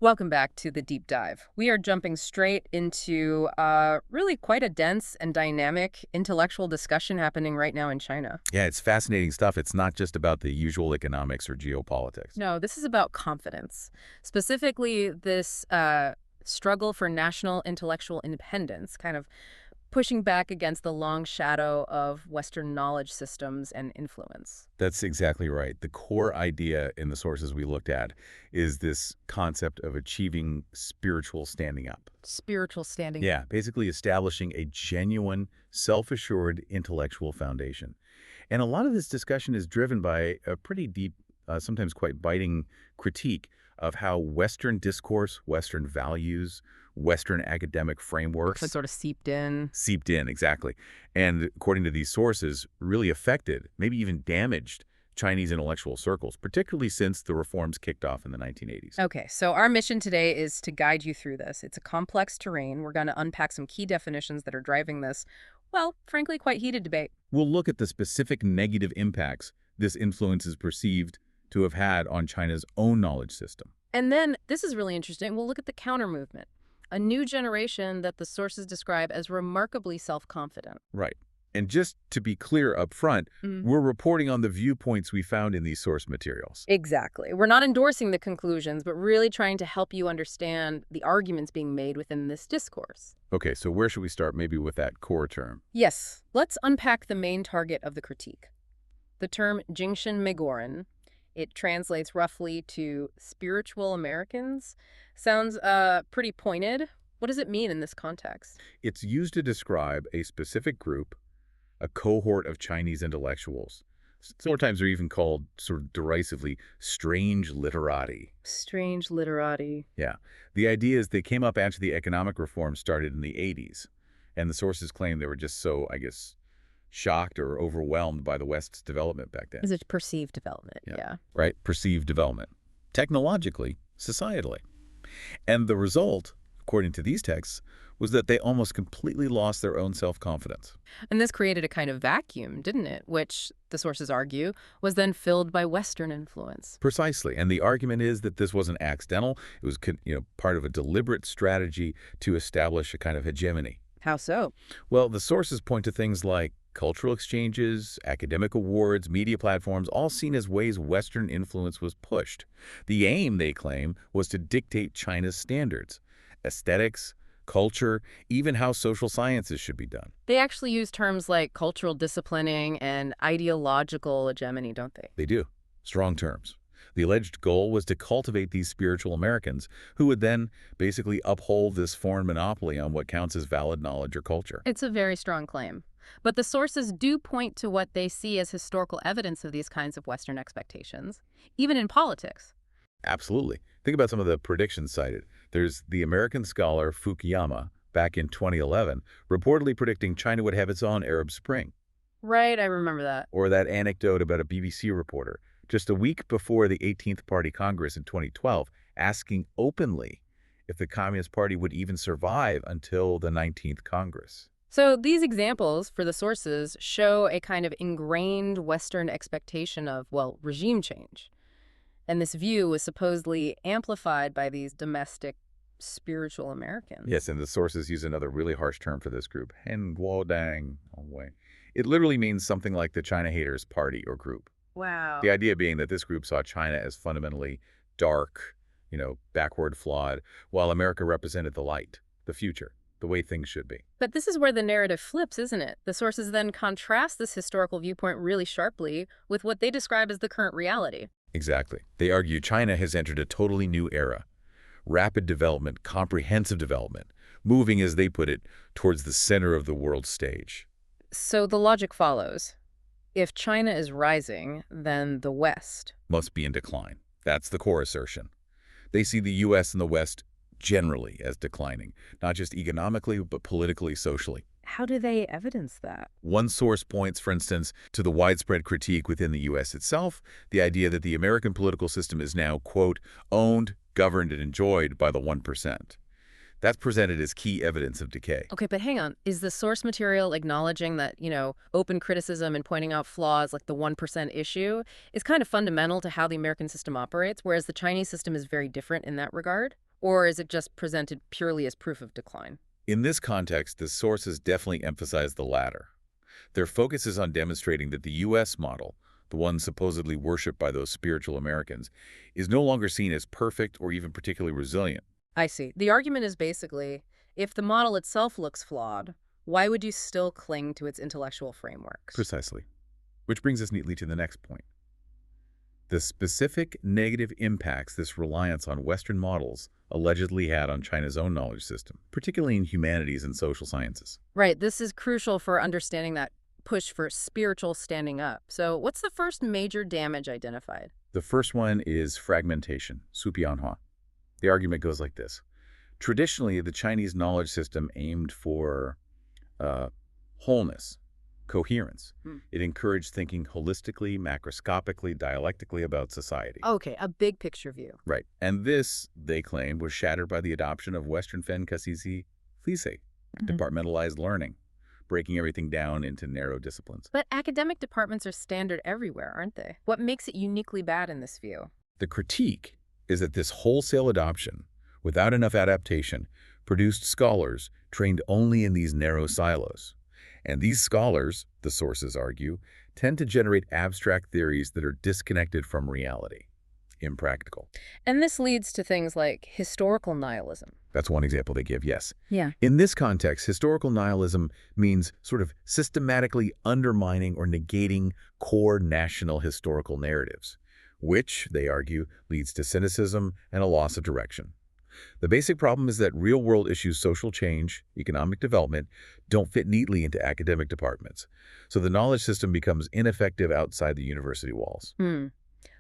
Welcome back to the deep dive. We are jumping straight into really quite a dense and dynamic intellectual discussion happening right now in China. Yeah, it's fascinating stuff. It's not just about the usual economics or geopolitics. No, this is about confidence. Specifically, this struggle for national intellectual independence, kind of pushing back against the long shadow of Western knowledge systems and influence. That's exactly right. The core idea in the sources we looked at is this concept of achieving spiritual standing up. Spiritual standing. Yeah, basically establishing a genuine, self-assured intellectual foundation. And a lot of this discussion is driven by a pretty deep, sometimes quite biting critique of how Western discourse, Western values, Western academic frameworks It's sort of seeped in. seeped in, exactly. And according to these sources, really affected, maybe even damaged Chinese intellectual circles, particularly since the reforms kicked off in the 1980s. Okay, so our mission today is to guide you through this. It's a complex terrain. We're going to unpack some key definitions that are driving this, well, frankly, quite heated debate. We'll look at the specific negative impacts this influence is perceived to have had on China's own knowledge system. And then, this is really interesting, we'll look at the counter movement, a new generation that the sources describe as remarkably self-confident. Right. And just to be clear up front, we're reporting on the viewpoints we found in these source materials. Exactly. We're not endorsing the conclusions, but really trying to help you understand the arguments being made within this discourse. Okay, so where should we start? Maybe with that core term. Yes, let's unpack the main target of the critique. The term Jingshin Megoran, it translates roughly to spiritual Americans. Sounds pretty pointed. What does it mean in this context? It's used to describe a specific group, a cohort of Chinese intellectuals. Sometimes they're even called, sort of derisively, strange literati. Strange literati. Yeah. The idea is they came up after the economic reform started in the 80s, and the sources claim they were just so, I guess, shocked or overwhelmed by the West's development back then. Is it perceived development? Yeah. Right? Perceived development. Technologically, societally. And the result, according to these texts, was that they almost completely lost their own self-confidence. And this created a kind of vacuum, didn't it? Which, the sources argue, was then filled by Western influence. Precisely. And the argument is that this wasn't accidental. It was, part of a deliberate strategy to establish a kind of hegemony. How so? Well, the sources point to things like cultural exchanges, academic awards, media platforms, all seen as ways Western influence was pushed. The aim, they claim, was to dictate China's standards, aesthetics, culture, even how social sciences should be done. They actually use terms like cultural disciplining and ideological hegemony, don't they? They do. Strong terms. The alleged goal was to cultivate these spiritual Americans who would then basically uphold this foreign monopoly on what counts as valid knowledge or culture. It's a very strong claim. But the sources do point to what they see as historical evidence of these kinds of Western expectations, even in politics. Absolutely. Think about some of the predictions cited. There's the American scholar Fukuyama, back in 2011, reportedly predicting China would have its own Arab Spring. Right, I remember that. Or that anecdote about a BBC reporter, just a week before the 18th Party Congress in 2012, asking openly if the Communist Party would even survive until the 19th Congress. So these examples, for the sources, show a kind of ingrained Western expectation of, well, regime change. And this view was supposedly amplified by these domestic spiritual Americans. Yes, and the sources use another really harsh term for this group, Henguodang. It literally means something like the China Haters Party or group. Wow. The idea being that this group saw China as fundamentally dark, backward, flawed, while America represented the light, the future, the way things should be. But this is where the narrative flips, isn't it? The sources then contrast this historical viewpoint really sharply with what they describe as the current reality. Exactly. They argue China has entered a totally new era. Rapid development, comprehensive development, moving, as they put it, towards the center of the world stage. So the logic follows. If China is rising, then the West must be in decline. That's the core assertion. They see the U.S. and the West generally as declining, not just economically, but politically, socially. How do they evidence that? One source points, for instance, to the widespread critique within the U.S. itself, the idea that the American political system is now, quote, owned, governed, and enjoyed by the 1%. That's presented as key evidence of decay. Okay, but hang on. Is the source material acknowledging that, open criticism and pointing out flaws like the 1% issue is kind of fundamental to how the American system operates, whereas the Chinese system is very different in that regard? Or is it just presented purely as proof of decline? In this context, the sources definitely emphasize the latter. Their focus is on demonstrating that the U.S. model, the one supposedly worshipped by those spiritual Americans, is no longer seen as perfect or even particularly resilient. I see. The argument is basically, if the model itself looks flawed, why would you still cling to its intellectual frameworks? Precisely. Which brings us neatly to the next point. The specific negative impacts this reliance on Western models allegedly had on China's own knowledge system, particularly in humanities and social sciences. Right. This is crucial for understanding that push for spiritual standing up. So what's the first major damage identified? The first one is fragmentation, 苏标化. The argument goes like this. Traditionally, the Chinese knowledge system aimed for wholeness, coherence. It encouraged thinking holistically, macroscopically, dialectically about society. Okay, a big picture view. Right. And this, they claimed, was shattered by the adoption of Western Fenkasisi Lise, departmentalized learning, breaking everything down into narrow disciplines. But academic departments are standard everywhere, aren't they? What makes it uniquely bad in this view? The critique is that this wholesale adoption, without enough adaptation, produced scholars trained only in these narrow silos. And these scholars, the sources argue, tend to generate abstract theories that are disconnected from reality, impractical. And this leads to things like historical nihilism. That's one example they give, yes. Yeah. In this context, historical nihilism means sort of systematically undermining or negating core national historical narratives, which, they argue, leads to cynicism and a loss of direction. The basic problem is that real-world issues, social change, economic development, don't fit neatly into academic departments. So the knowledge system becomes ineffective outside the university walls.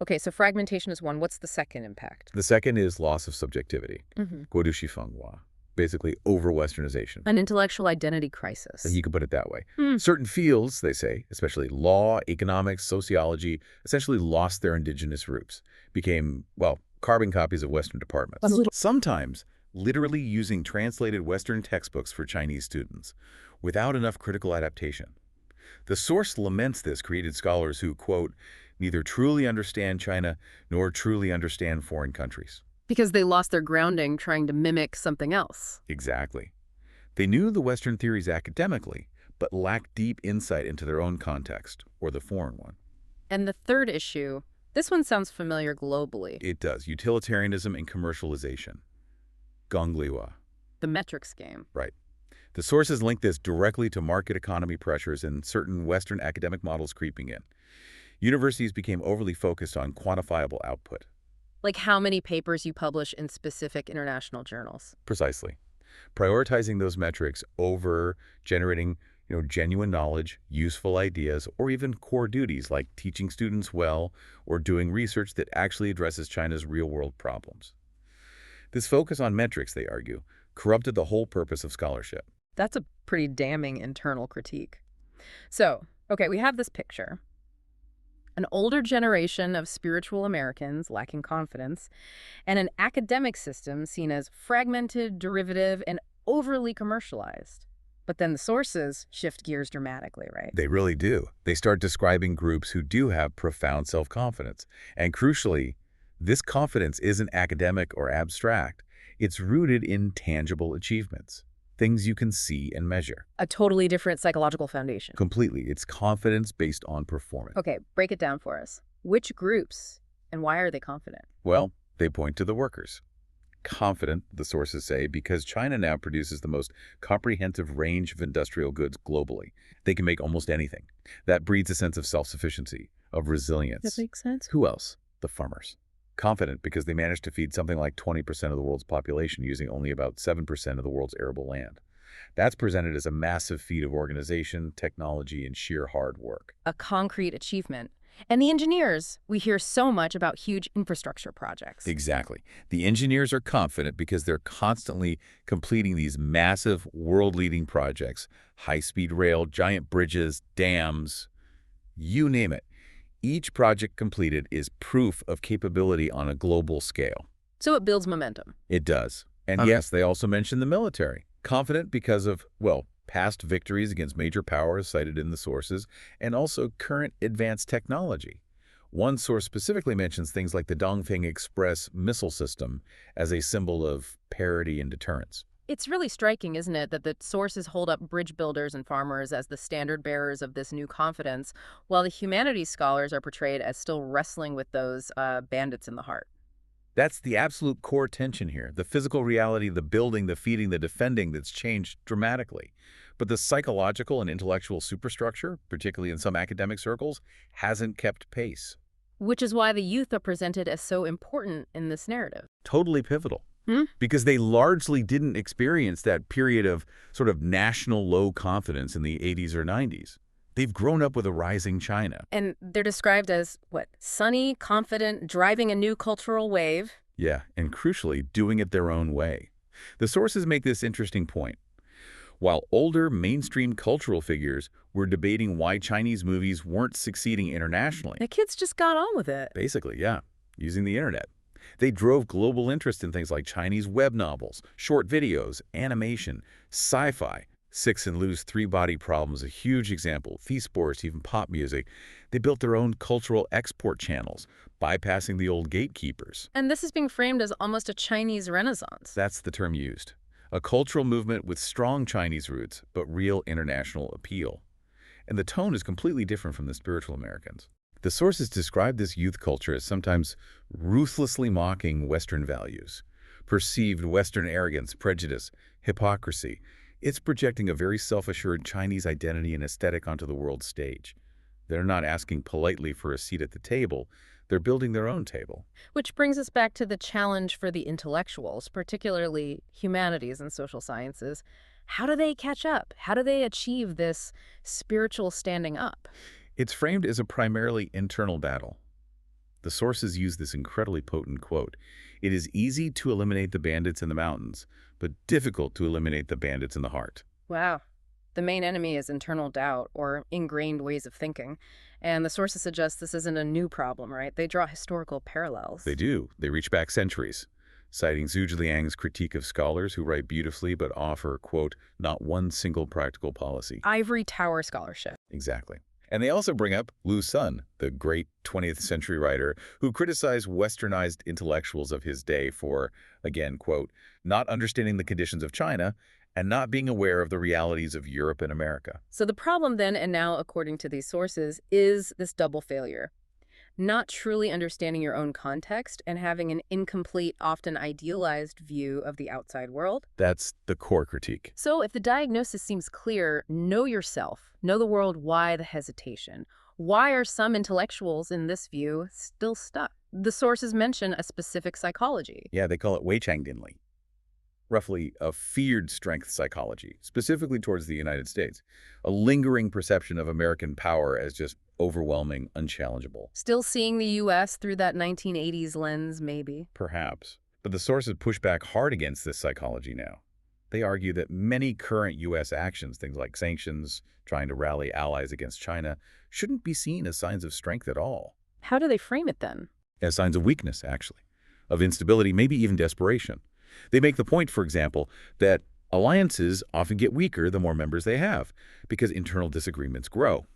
Okay, so fragmentation is one. What's the second impact? The second is loss of subjectivity. 过度西方化, basically over-Westernization. An intellectual identity crisis. You could put it that way. Certain fields, they say, especially law, economics, sociology, essentially lost their indigenous roots, became, well, carbon copies of Western departments. Sometimes literally using translated Western textbooks for Chinese students, without enough critical adaptation. The source laments this created scholars who, quote, neither truly understand China nor truly understand foreign countries. Because they lost their grounding trying to mimic something else. Exactly. They knew the Western theories academically, but lacked deep insight into their own context, or the foreign one. And the third issue, this one sounds familiar globally. It does. Utilitarianism and commercialization. Gongliwa. The metrics game. Right. The sources link this directly to market economy pressures and certain Western academic models creeping in. Universities became overly focused on quantifiable output. Like how many papers you publish in specific international journals. Precisely. Prioritizing those metrics over generating genuine knowledge, useful ideas, or even core duties like teaching students well or doing research that actually addresses China's real-world problems. This focus on metrics, they argue, corrupted the whole purpose of scholarship. That's a pretty damning internal critique. So, okay, we have this picture. An older generation of spiritual Americans lacking confidence, and an academic system seen as fragmented, derivative, and overly commercialized. But then the sources shift gears dramatically, right? They really do. They start describing groups who do have profound self-confidence. And crucially, this confidence isn't academic or abstract. It's rooted in tangible achievements, things you can see and measure. A totally different psychological foundation. Completely. It's confidence based on performance. Okay, break it down for us. Which groups and why are they confident? Well, they point to the workers. Confident, the sources say, because China now produces the most comprehensive range of industrial goods globally. They can make almost anything. That breeds a sense of self-sufficiency, of resilience. That makes sense. Who else? The farmers. Confident because they managed to feed something like 20% of the world's population using only about 7% of the world's arable land. That's presented as a massive feat of organization, technology, and sheer hard work. A concrete achievement. And the engineers, we hear so much about huge infrastructure projects. Exactly. The engineers are confident because they're constantly completing these massive, world-leading projects. High-speed rail, giant bridges, dams, you name it. Each project completed is proof of capability on a global scale. So it builds momentum. It does. And yes, they also mention the military. Confident because of, well, past victories against major powers cited in the sources, and also current advanced technology. One source specifically mentions things like the Dongfeng Express missile system as a symbol of parity and deterrence. It's really striking, isn't it, that the sources hold up bridge builders and farmers as the standard bearers of this new confidence, while the humanities scholars are portrayed as still wrestling with those bandits in the heart. That's the absolute core tension here. The physical reality, the building, the feeding, the defending that's changed dramatically. But the psychological and intellectual superstructure, particularly in some academic circles, hasn't kept pace. Which is why the youth are presented as so important in this narrative. Totally pivotal. Hmm? Because they largely didn't experience that period of sort of national low confidence in the 80s or 90s. They've grown up with a rising China. And they're described as, what, sunny, confident, driving a new cultural wave. Yeah, and crucially, doing it their own way. The sources make this interesting point. While older mainstream cultural figures were debating why Chinese movies weren't succeeding internationally. The kids just got on with it. Basically, yeah, using the internet. They drove global interest in things like Chinese web novels, short videos, animation, sci-fi. Six and Lou's three-body problem is a huge example. Sports, even pop music. They built their own cultural export channels, bypassing the old gatekeepers. And this is being framed as almost a Chinese renaissance. That's the term used. A cultural movement with strong Chinese roots, but real international appeal. And the tone is completely different from the spiritual Americans. The sources describe this youth culture as sometimes ruthlessly mocking Western values, perceived Western arrogance, prejudice, hypocrisy. It's projecting a very self-assured Chinese identity and aesthetic onto the world stage. They're not asking politely for a seat at the table. They're building their own table. Which brings us back to the challenge for the intellectuals, particularly humanities and social sciences. How do they catch up? How do they achieve this spiritual standing up? It's framed as a primarily internal battle. The sources use this incredibly potent quote. It is easy to eliminate the bandits in the mountains, but difficult to eliminate the bandits in the heart. Wow. The main enemy is internal doubt or ingrained ways of thinking. And the sources suggest this isn't a new problem, right? They draw historical parallels. They do. They reach back centuries, citing Zhu Ziliang's critique of scholars who write beautifully but offer, quote, not one single practical policy. Ivory tower scholarship. Exactly. And they also bring up Lu Sun, the great 20th century writer who criticized westernized intellectuals of his day for, again, quote, not understanding the conditions of China and not being aware of the realities of Europe and America. So the problem then, and now according to these sources, is this double failure. Not truly understanding your own context and having an incomplete, often idealized view of the outside world. That's the core critique. So if the diagnosis seems clear, know yourself, know the world, why the hesitation? Why are some intellectuals in this view still stuck? The sources mention a specific psychology. Yeah, they call it Wei Chang Dinli. Roughly a feared strength psychology, specifically towards the United States. A lingering perception of American power as just overwhelming, unchallengeable. Still seeing the U.S. through that 1980s lens, maybe. Perhaps. But the sources push back hard against this psychology now. They argue that many current U.S. actions, things like sanctions, trying to rally allies against China, shouldn't be seen as signs of strength at all. How do they frame it then? As signs of weakness, actually. Of instability, maybe even desperation. They make the point, for example, that alliances often get weaker the more members they have, because internal disagreements grow.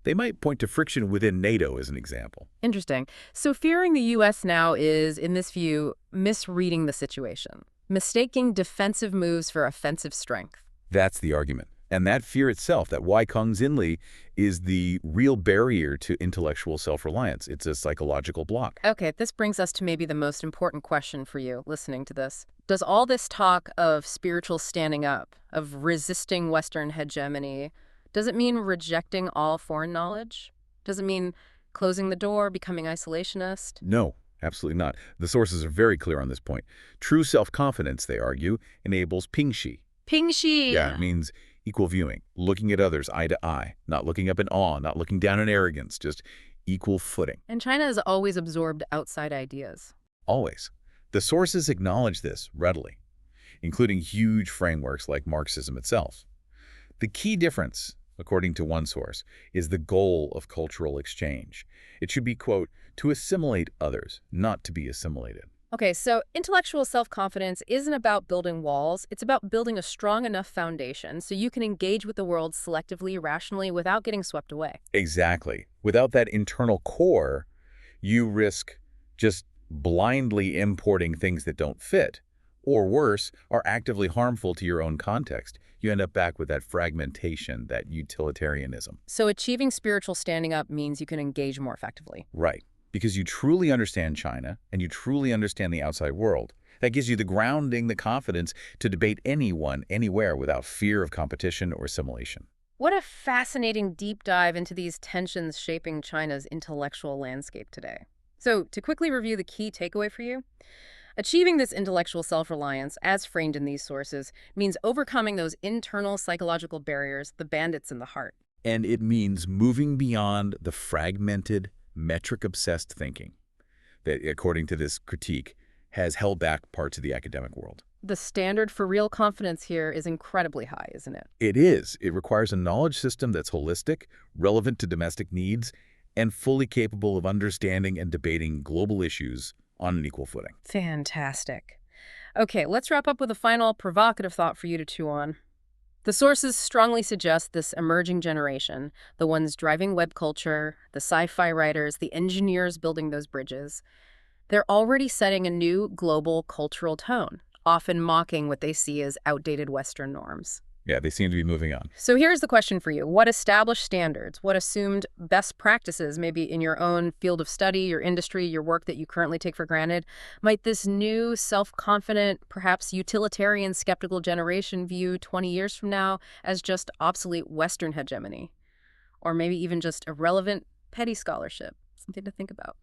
They might point to friction within NATO as an example. Interesting. So fearing the U.S. now is, in this view, misreading the situation, mistaking defensive moves for offensive strength. That's the argument. And that fear itself, that Wei Chang Dinli, is the real barrier to intellectual self-reliance. It's a psychological block. Okay, this brings us to maybe the most important question for you listening to this. Does all this talk of spiritual standing up, of resisting Western hegemony, does it mean rejecting all foreign knowledge? Does it mean closing the door, becoming isolationist? No, absolutely not. The sources are very clear on this point. True self-confidence, they argue, enables pingxi. Pingxi! Yeah, it means equal viewing, looking at others eye to eye, not looking up in awe, not looking down in arrogance, just equal footing. And China has always absorbed outside ideas. Always. The sources acknowledge this readily, including huge frameworks like Marxism itself. The key difference, according to one source, is the goal of cultural exchange. It should be, quote, to assimilate others, not to be assimilated. Okay, so intellectual self-confidence isn't about building walls. It's about building a strong enough foundation so you can engage with the world selectively, rationally, without getting swept away. Exactly. Without that internal core, you risk just blindly importing things that don't fit, or worse, are actively harmful to your own context. You end up back with that fragmentation, that utilitarianism. So achieving spiritual standing up means you can engage more effectively. Right. Because you truly understand China and you truly understand the outside world. That gives you the grounding, the confidence to debate anyone, anywhere without fear of competition or assimilation. What a fascinating deep dive into these tensions shaping China's intellectual landscape today. So, to quickly review the key takeaway for you, achieving this intellectual self-reliance, as framed in these sources, means overcoming those internal psychological barriers, the bandits in the heart. And it means moving beyond the fragmented, metric-obsessed thinking that, according to this critique, has held back parts of the academic world. The standard for real confidence here is incredibly high, isn't it? It is. It requires a knowledge system that's holistic, relevant to domestic needs, and fully capable of understanding and debating global issues on an equal footing. Fantastic. Okay, let's wrap up with a final provocative thought for you to chew on. The sources strongly suggest this emerging generation, the ones driving web culture, the sci-fi writers, the engineers building those bridges, they're already setting a new global cultural tone, often mocking what they see as outdated Western norms. Yeah, they seem to be moving on. So here's the question for you. What established standards, what assumed best practices, maybe in your own field of study, your industry, your work that you currently take for granted, might this new, self-confident, perhaps utilitarian, skeptical generation view 20 years from now as just obsolete Western hegemony? Or maybe even just irrelevant, petty scholarship? Something to think about.